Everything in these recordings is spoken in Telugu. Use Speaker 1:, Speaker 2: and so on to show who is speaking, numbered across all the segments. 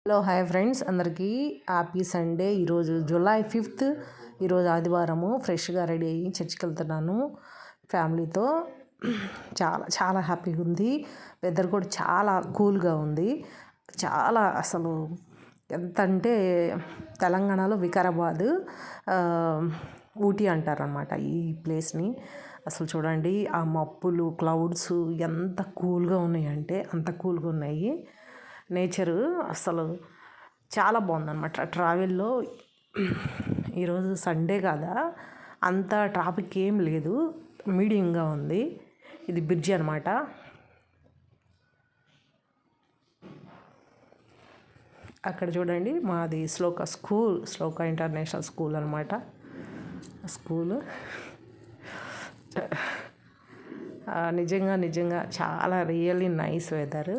Speaker 1: హలో హాయ్ ఫ్రెండ్స్, అందరికీ హ్యాపీ సండే. ఈరోజు జూలై 5th, ఈరోజు ఆదివారము. ఫ్రెష్గా రెడీ అయ్యి చర్చికి వెళ్తున్నాను ఫ్యామిలీతో. చాలా చాలా హ్యాపీగా ఉంది. వెదర్ కూడా చాలా కూల్గా ఉంది. చాలా అసలు ఎంత అంటే తెలంగాణలో వికారాబాద్, ఊటీ అంటారనమాట ఈ ప్లేస్ని. అసలు చూడండి, ఆ మబ్బులు, క్లౌడ్స్ ఎంత కూల్గా ఉన్నాయంటే అంత కూల్గా ఉన్నాయి. నేచరు అసలు చాలా బాగుందన్నమాట. ట్రావెల్లో ఈరోజు సండే కదా, అంత ట్రాఫిక్ ఏం లేదు, మీడియంగా ఉంది. ఇది బ్రిడ్జి అనమాట. అక్కడ చూడండి, మాది శ్లోక ఇంటర్నేషనల్ స్కూల్ అనమాట. స్కూలు నిజంగా చాలా రియల్లీ నైస్ వెదర్.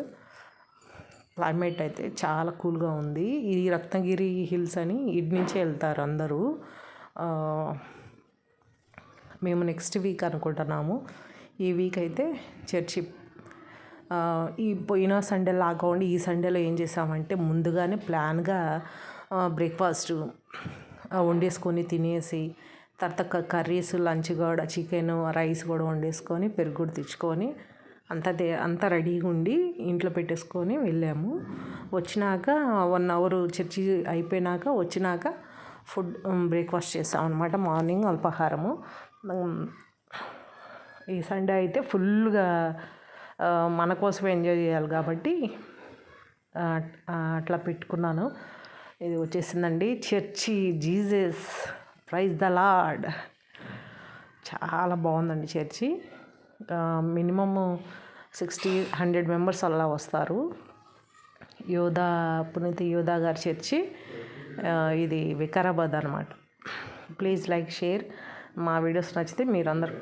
Speaker 1: క్లైమేట్ అయితే చాలా కూల్గా ఉంది. ఇది రత్నగిరి హిల్స్ అని ఇటు నుంచే వెళ్తారు అందరూ. మేము నెక్స్ట్ వీక్ అనుకుంటున్నాము. ఈ వీక్ అయితే చర్చి ఈ పోయిన సండే లాగా ఈ సండేలో ఏం చేసామంటే, ముందుగానే ప్లాన్గా బ్రేక్ఫాస్ట్ వండేసుకొని తినేసి, తర్వాత కర్రీస్, లంచ్ కూడా చికెన్, రైస్ కూడా వండేసుకొని, పెరుగు కూడా తెచ్చుకొని అంతా రెడీగా ఉండి ఇంట్లో పెట్టేసుకొని వెళ్ళాము. వచ్చినాక 1 hour చర్చి అయిపోయినాక వచ్చినాక బ్రేక్ఫాస్ట్ చేసాం అనమాట. మార్నింగ్ అల్పాహారము. ఈ సండే అయితే ఫుల్గా మన కోసం ఎంజాయ్ చేయాలి కాబట్టి అట్లా పెట్టుకున్నాను. ఇది వచ్చేసిందండి church. Jesus praise the Lord. చాలా బాగుందండి చర్చి. మినిమము 60-100 మెంబర్స్ అలా వస్తారు. పునీత యోధా గారి చర్చి ఇది వికారాబాద్ అనమాట. Please like, share. మా వీడియోస్ నచ్చితే మీరందరూ